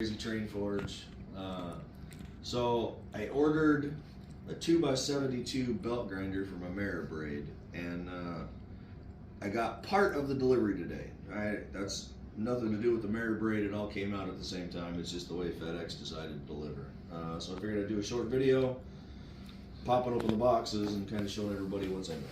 Crazy Train Forge. So I ordered a 2x72 belt grinder from AmeriBrade, and I got part of the delivery today. That's nothing to do with AmeriBrade. It all came out at the same time. It's just the way FedEx decided to deliver. So I figured I'd do a short video, popping open the boxes and kind of showing everybody what's in there.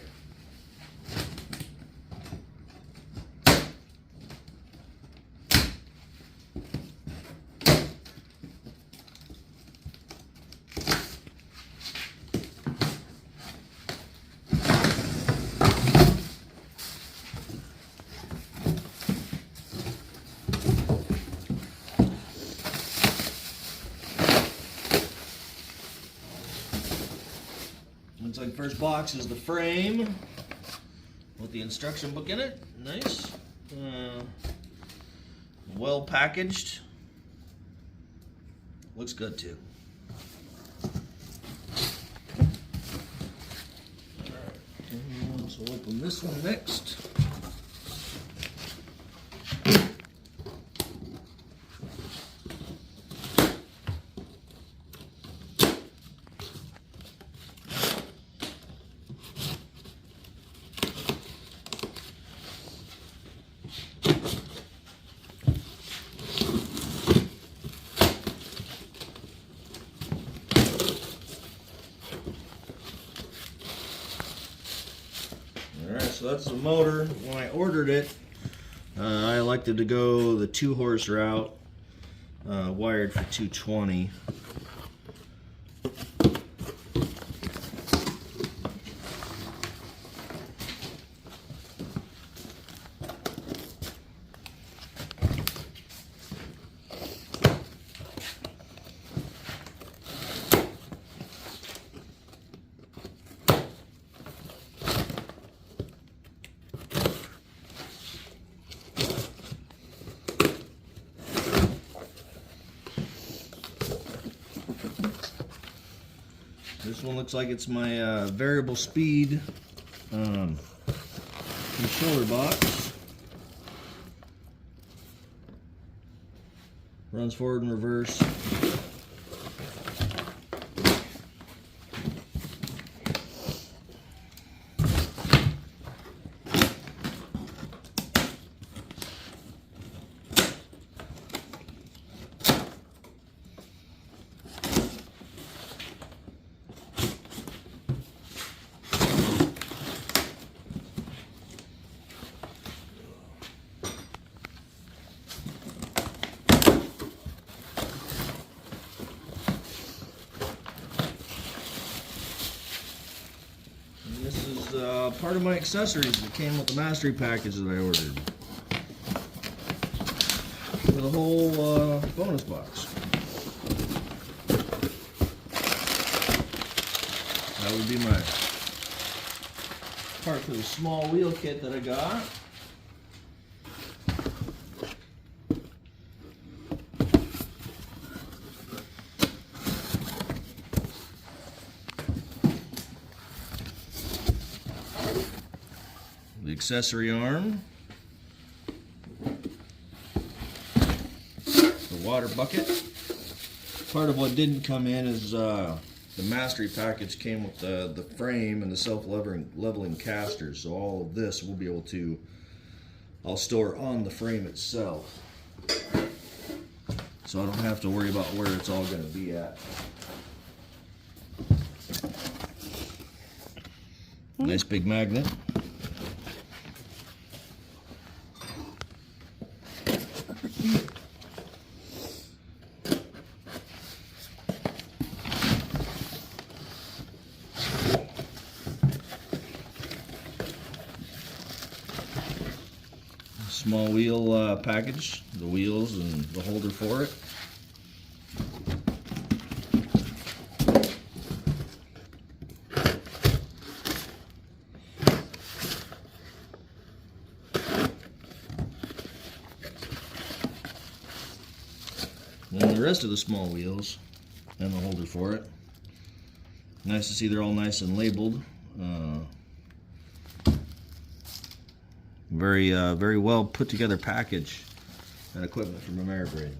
Looks like first box is the frame with the instruction book in it. Nice. Well packaged. Looks good too. Alright, so we'll open this one next. Alright, so that's the motor. When I ordered it, I elected to go the 2-horse route, wired for 220. This one looks like it's my variable speed controller box. Runs forward and reverse. This is part of my accessories that came with the mastery package that I ordered. With a whole bonus box. That would be my part for the small wheel kit that I got. The accessory arm, the water bucket. Part of what didn't come in is the mastery package came with the frame and the self-leveling casters, so all of this we'll be able to, I'll store on the frame itself, so I don't have to worry about where it's all going to be at. Nice big magnet. Small wheel package, the wheels and the holder for it. And the rest of the small wheels and the holder for it. Nice to see they're all nice and labeled. Very well put together package and equipment from AmeriBrade.